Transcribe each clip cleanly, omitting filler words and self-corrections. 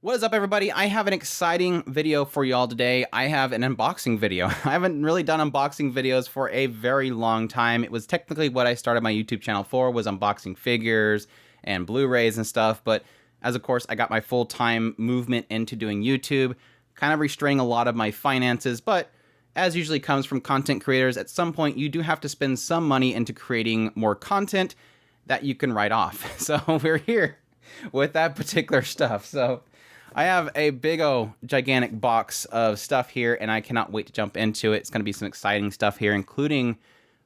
What is up, everybody? I have an exciting video for y'all today. I have an unboxing video. I haven't really done unboxing videos for a very long time. It was technically what I started my YouTube channel for, was unboxing figures and Blu-rays and stuff, but as of course I got my full-time movement into doing YouTube, kind of restraining a lot of my finances, but as usually comes from content creators, at some point you do have to spend some money into creating more content that you can write off. So we're here with that particular stuff. So I have a big gigantic box of stuff here, and I cannot wait to jump into it. It's going to be some exciting stuff here, including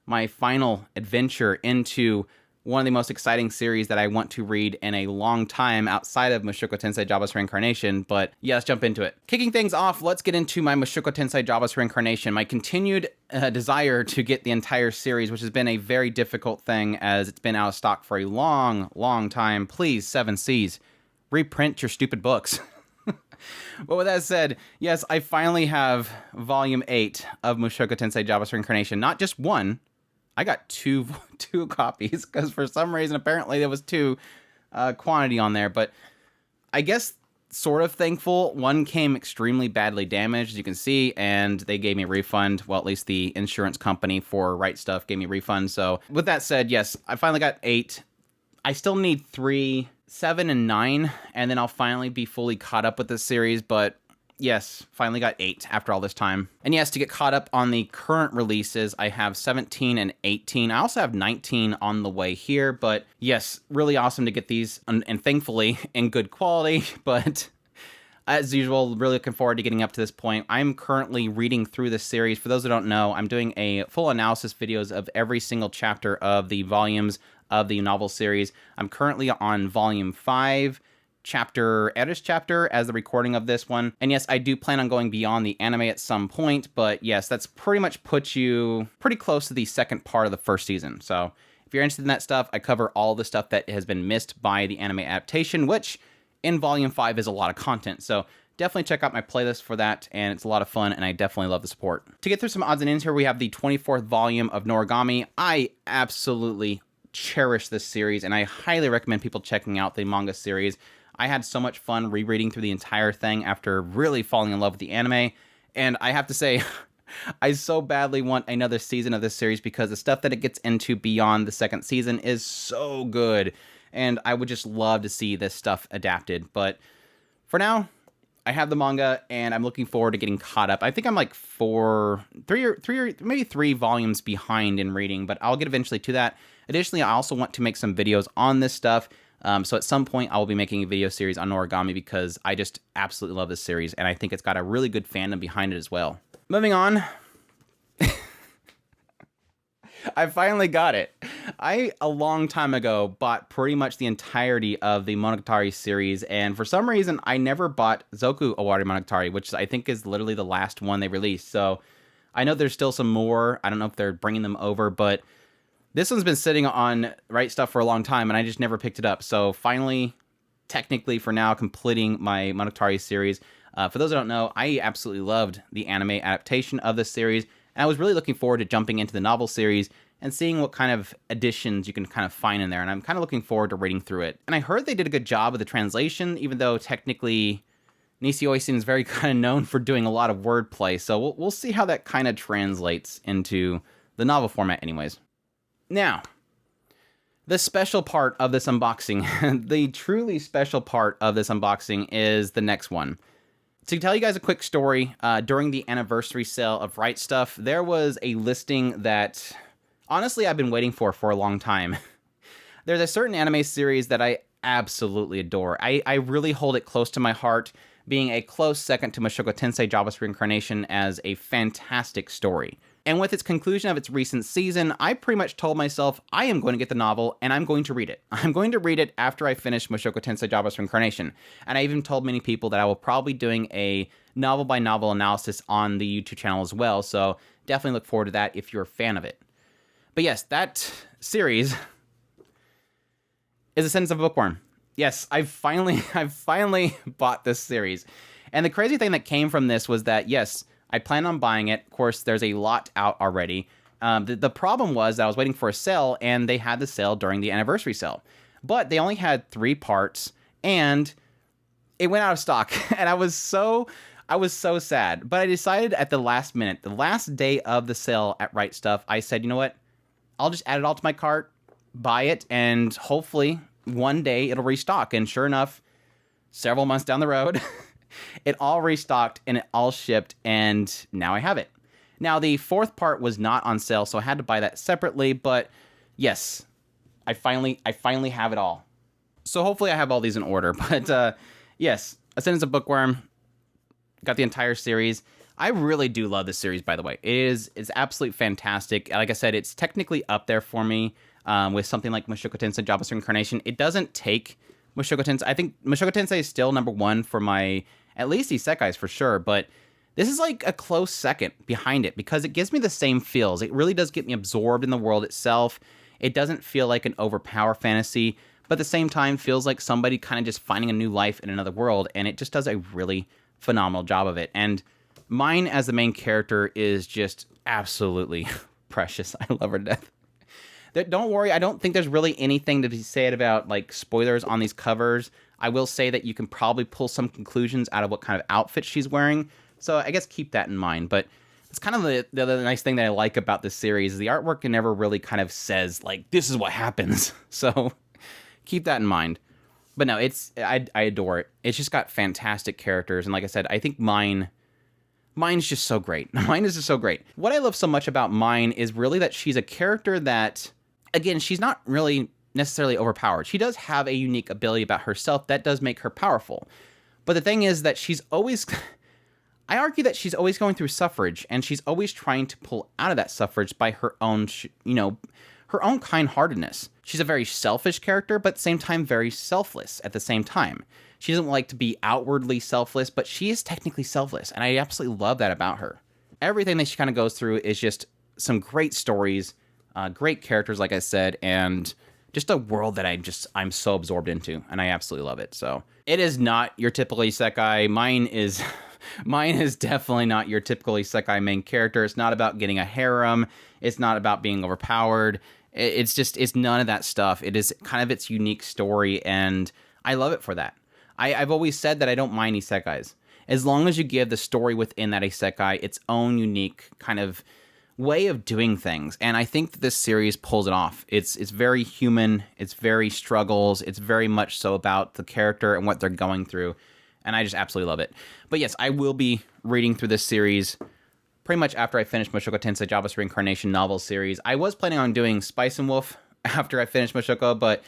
my final adventure into one of the most exciting series that I want to read in a long time outside of Mushoku Tensei Jobless Reincarnation. But yeah, let's jump into it. Kicking things off, let's get into my Mushoku Tensei Jobless Reincarnation. My continued desire to get the entire series, which has been a very difficult thing as it's been out of stock for a long time. Please, 7Cs, reprint your stupid books. But with that said, yes, I finally have Volume 8 of Mushoku Tensei Jobless Reincarnation. Not just one. I got two copies, because for some reason, apparently, there was two quantity on there. But I guess sort of thankful. One came extremely badly damaged, as you can see, and they gave me a refund. Well, at least the insurance company for Right Stuff gave me a refund. So with that said, yes, I finally got 8. I still need 3, 7, and 9, and then I'll finally be fully caught up with this series, but yes, finally got 8 after all this time. And yes, to get caught up on the current releases, I have 17 and 18. I also have 19 on the way here, but yes, really awesome to get these, and thankfully in good quality, but as usual, really looking forward to getting up to this point. I'm currently reading through this series. For those who don't know, I'm doing a full analysis videos of every single chapter of the volumes of the novel series. I'm currently on Volume 5, Editor's Chapter, as the recording of this one. And yes, I do plan on going beyond the anime at some point, but yes, that's pretty much puts you pretty close to the second part of the first season. So if you're interested in that stuff, I cover all the stuff that has been missed by the anime adaptation, which in Volume 5 is a lot of content. So definitely check out my playlist for that, and it's a lot of fun, and I definitely love the support. To get through some odds and ends here, we have the 24th volume of Noragami. I absolutely cherish this series, and I highly recommend people checking out the manga series. I had so much fun rereading through the entire thing after really falling in love with the anime, and I have to say, I so badly want another season of this series because the stuff that it gets into beyond the second season is so good, and I would just love to see this stuff adapted. But for now, I have the manga, and I'm looking forward to getting caught up. I think I'm like 3 volumes behind in reading, but I'll get eventually to that. Additionally, I also want to make some videos on this stuff. So at some point, I will be making a video series on Noragami because I just absolutely love this series, and I think it's got a really good fandom behind it as well. Moving on. I finally got it. I, a long time ago, bought pretty much the entirety of the Monogatari series, and for some reason, I never bought Zoku Owari Monogatari, which I think is literally the last one they released. So I know there's still some more. I don't know if they're bringing them over, but this one's been sitting on Right Stuff for a long time, and I just never picked it up. So finally, technically for now, completing my Monogatari series. For those who don't know, I absolutely loved the anime adaptation of this series, and I was really looking forward to jumping into the novel series and seeing what kind of additions you can kind of find in there, and I'm kind of looking forward to reading through it. And I heard they did a good job of the translation, even though technically Nishio seems very kind of known for doing a lot of wordplay, so we'll see how that kind of translates into the novel format anyways. Now, the special part of this unboxing, the truly special part of this unboxing is the next one. To tell you guys a quick story, during the anniversary sale of Right Stuff, there was a listing that, honestly, I've been waiting for a long time. There's a certain anime series that I absolutely adore. I really hold it close to my heart, being a close second to Mushoku Tensei Jobless Reincarnation as a fantastic story. And with its conclusion of its recent season, I pretty much told myself I am going to get the novel and I'm going to read it. I'm going to read it after I finish Mushoku Tensei Jobless Reincarnation. And I even told many people that I will probably be doing a novel-by-novel analysis on the YouTube channel as well, so definitely look forward to that if you're a fan of it. But yes, that series is Ascendance of a Bookworm. Yes, I've finally bought this series. And the crazy thing that came from this was that, yes, I planned on buying it. Of course, there's a lot out already. The problem was that I was waiting for a sale, and they had the sale during the anniversary sale. But they only had 3 parts, and it went out of stock, and I was so sad. But I decided at the last minute, the last day of the sale at Right Stuff, I said, you know what? I'll just add it all to my cart, buy it, and hopefully one day it'll restock. And sure enough, several months down the road, it all restocked and it all shipped, and now I have it. Now, the fourth part was not on sale, so I had to buy that separately, but yes, I finally have it all. So hopefully I have all these in order, but yes, Ascendance of Bookworm, got the entire series. I really do love this series, by the way. It's absolutely fantastic. Like I said, it's technically up there for me with something like Mushoku Tensei Jobless Reincarnation. It doesn't take Mushoku Tensei. I think Mushoku Tensei is still number one for my, at least isekais for sure, but this is like a close second behind it because it gives me the same feels. It really does get me absorbed in the world itself. It doesn't feel like an overpower fantasy, but at the same time feels like somebody kind of just finding a new life in another world, and it just does a really phenomenal job of it. And Mine as the main character is just absolutely precious. I love her to death. Don't worry, I don't think there's really anything to be said about like spoilers on these covers. I will say that you can probably pull some conclusions out of what kind of outfit she's wearing, so I guess keep that in mind. But it's kind of the other nice thing that I like about this series is the artwork never really kind of says like this is what happens. So keep that in mind. But no, I adore it. It's just got fantastic characters, and like I said, I think Mine's just so great. Mine is just so great. What I love so much about Mine is really that she's a character that, again, she's not really necessarily overpowered. She does have a unique ability about herself that does make her powerful. But the thing is that she's always, I argue that she's always going through suffrage, and she's always trying to pull out of that suffrage by her own, her own kind-heartedness. She's a very selfish character, but at the same time very selfless at the same time. She doesn't like to be outwardly selfless, but she is technically selfless, and I absolutely love that about her. Everything that she kind of goes through is just some great stories, great characters, like I said, and just a world that I'm so absorbed into, and I absolutely love it. So it is not your typical isekai. Mine is definitely not your typical isekai main character. It's not about getting a harem. It's not about being overpowered. It's none of that stuff. It is kind of its unique story, and I love it for that. I've always said that I don't mind isekais. As long as you give the story within that isekai its own unique kind of way of doing things. And I think that this series pulls it off. It's very human. It's very struggles. It's very much so about the character and what they're going through. And I just absolutely love it. But yes, I will be reading through this series pretty much after I finish Mushoku Tensei Jobless Reincarnation novel series. I was planning on doing Spice and Wolf after I finished Mushoku, but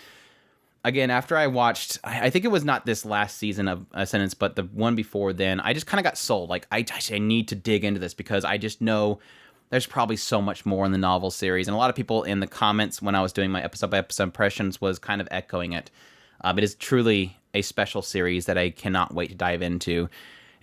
again, after I watched, I think it was not this last season of Ascendance, but the one before then, I just kind of got sold. Like, I need to dig into this because I just know there's probably so much more in the novel series. And a lot of people in the comments when I was doing my episode-by-episode impressions was kind of echoing it. It is truly a special series that I cannot wait to dive into.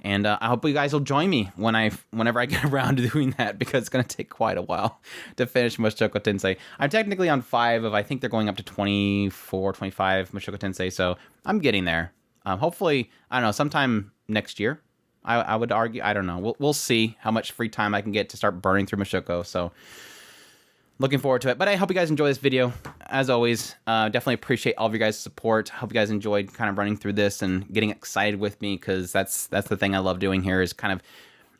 And I hope you guys will join me whenever I get around to doing that, because it's going to take quite a while to finish Mushoku Tensei. I'm technically on 5 of, I think they're going up to 24, 25 Mushoku Tensei, so I'm getting there. Hopefully, I don't know, sometime next year, I would argue. I don't know. We'll see how much free time I can get to start burning through Mushoku, so looking forward to it. But I hope you guys enjoy this video. As always, definitely appreciate all of you guys' support. Hope you guys enjoyed kind of running through this and getting excited with me, because that's the thing I love doing here, is kind of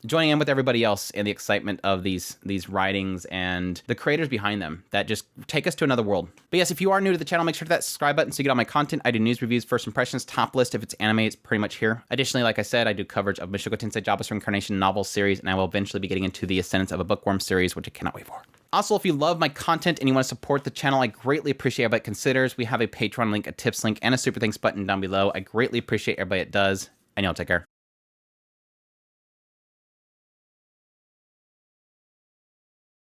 joining in with everybody else in the excitement of these writings and the creators behind them that just take us to another world. But yes, if you are new to the channel, make sure to hit that subscribe button so you get all my content. I do news, reviews, first impressions, top list. If it's anime, it's pretty much here. Additionally, like I said, I do coverage of Mushoku Tensei Jobless Reincarnation novel series, and I will eventually be getting into the Ascendance of a Bookworm series, which I cannot wait for. Also, if you love my content and you want to support the channel, I greatly appreciate everybody that considers. We have a Patreon link, a tips link, and a super thanks button down below. I greatly appreciate everybody that does, and y'all take care.